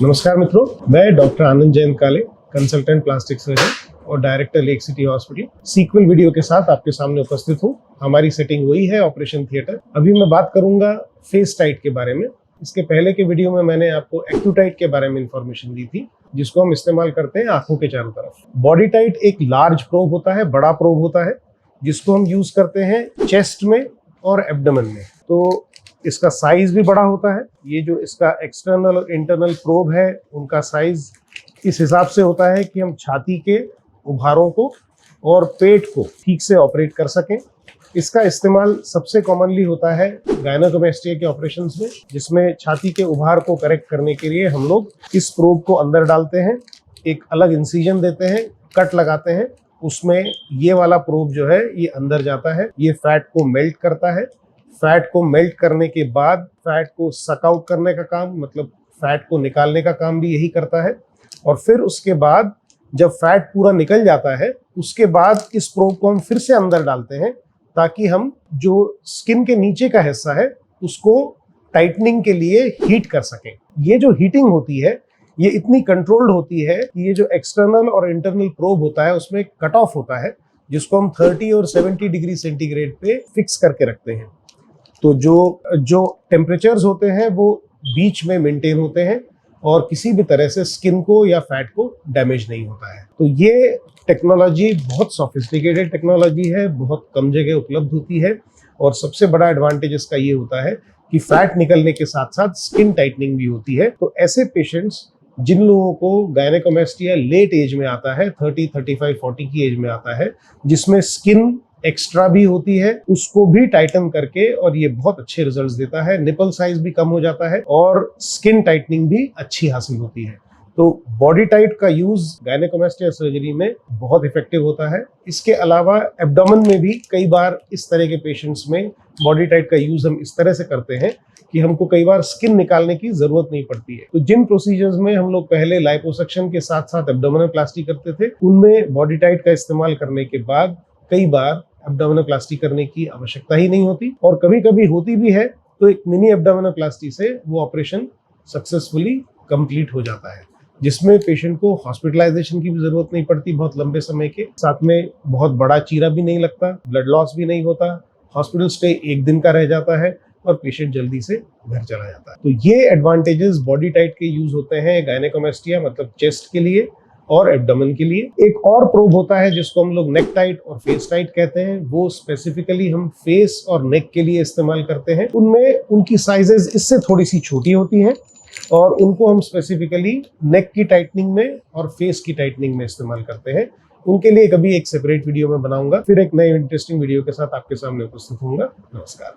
नमस्कार मित्रों, मैं doctor Anand Jain Kale, consultant plastic surgeon और director lake city hospital sequel video के साथ आपके सामने उपस्थित हूँ। हमारी सेटिंग वही है, ऑपरेशन थिएटर। अभी मैं बात करूंगा फेस टाइट के बारे में। इसके पहले के वीडियो में मैंने आपको एक्यूटाइट के बारे में इंफॉर्मेशन दी थी, जिसको हम इस्तेमाल करते हैं आंखों के चारों तरफ। बॉडी टाइट एक लार्ज प्रोब होता है, बड़ा प्रोब होता है, जिसको हम यूज करते हैं चेस्ट में और एब्डोमेन में। तो इसका साइज भी बड़ा होता है। ये जो इसका एक्सटर्नल और इंटरनल प्रोब है, उनका साइज इस हिसाब से होता है कि हम छाती के उभारों को और पेट को ठीक से ऑपरेट कर सकें। इसका इस्तेमाल सबसे कॉमनली होता है गायनेकोमेस्टिया के ऑपरेशंस में, जिसमें छाती के उभार को करेक्ट करने के लिए हम लोग इस प्रोब को अंदर डालते हैं, एक अलग इंसिजन देते हैं, कट लगाते हैं, उसमें ये वाला प्रोब जो है ये अंदर जाता है। ये फैट को मेल्ट करता है। फैट को मेल्ट करने के बाद फैट को सक आउट करने का काम, मतलब फैट को निकालने का काम भी यही करता है। और फिर उसके बाद जब फैट पूरा निकल जाता है, उसके बाद इस प्रोब को हम फिर से अंदर डालते हैं, ताकि हम जो स्किन के नीचे का हिस्सा है उसको टाइटनिंग के लिए हीट कर सकें। ये जो हीटिंग होती है ये इतनी कंट्रोल्ड होती है कि ये जो एक्सटर्नल और इंटरनल प्रोब होता है उसमें कट ऑफ होता है, जिसको हम 30 और 70 डिग्री सेंटीग्रेड पे फिक्स करके रखते हैं। तो जो टेम्परेचर्स होते हैं वो बीच में मेंटेन होते हैं और किसी भी तरह से स्किन को या फैट को डैमेज नहीं होता है। तो ये टेक्नोलॉजी बहुत सोफिस्टिकेटेड टेक्नोलॉजी है, बहुत कम जगह उपलब्ध होती है, और सबसे बड़ा एडवांटेज इसका ये होता है कि फैट निकलने के साथ साथ स्किन टाइटनिंग भी होती है। तो ऐसे पेशेंट्स जिन लोगों को गायनेकोमेस्टिया लेट एज में आता है, 30, 35, 40 की एज में आता है, जिसमें स्किन एक्स्ट्रा भी होती है, उसको भी टाइटन करके, और ये बहुत अच्छे रिजल्ट्स देता है। निपल साइज भी कम हो जाता है और स्किन टाइटनिंग भी अच्छी हासिल होती है। तो बॉडी टाइट का यूज गायनेकोमेस्टिया सर्जरी में बहुत इफेक्टिव होता है। इसके अलावा एब्डोमेन में भी कई बार इस तरह के पेशेंट्स में बॉडी टाइट का यूज हम इस तरह से करते हैं कि हमको कई बार स्किन निकालने की जरूरत नहीं पड़ती है। तो जिन प्रोसीजर्स में हम लोग पहले लाइपोसक्शन के साथ साथ एब्डोमिनोप्लास्टी करते थे, उनमें बॉडी टाइट का इस्तेमाल करने के बाद कई बार एब्डोमिनोप्लास्टी करने की आवश्यकता ही नहीं होती, और कभी कभी होती भी है तो एक मिनी एब्डोमिनोप्लास्टी से वो ऑपरेशन सक्सेसफुली कंप्लीट हो जाता है, जिसमें पेशेंट को हॉस्पिटलाइजेशन की भी जरूरत नहीं पड़ती बहुत लंबे समय के, साथ में बहुत बड़ा चीरा भी नहीं लगता, ब्लड लॉस भी नहीं होता, हॉस्पिटल स्टे 1 दिन का रह जाता है और पेशेंट जल्दी से घर चला जाता है। तो ये एडवांटेजेस बॉडी टाइट के यूज होते हैं गायनेकोमेस्टिया मतलब चेस्ट के लिए और एब्डोमेन के लिए। एक और प्रोब होता है जिसको हम लोग नेक टाइट और फेस टाइट कहते हैं, वो स्पेसिफिकली हम फेस और नेक के लिए इस्तेमाल करते हैं। उनमें उनकी साइजेस इससे थोड़ी सी छोटी होती हैं और उनको हम स्पेसिफिकली नेक की टाइटनिंग में और फेस की टाइटनिंग में इस्तेमाल करते हैं। उनके लिए कभी एक सेपरेट वीडियो में बनाऊंगा। फिर एक नए इंटरेस्टिंग वीडियो के साथ आपके सामने उपस्थित होऊंगा। नमस्कार।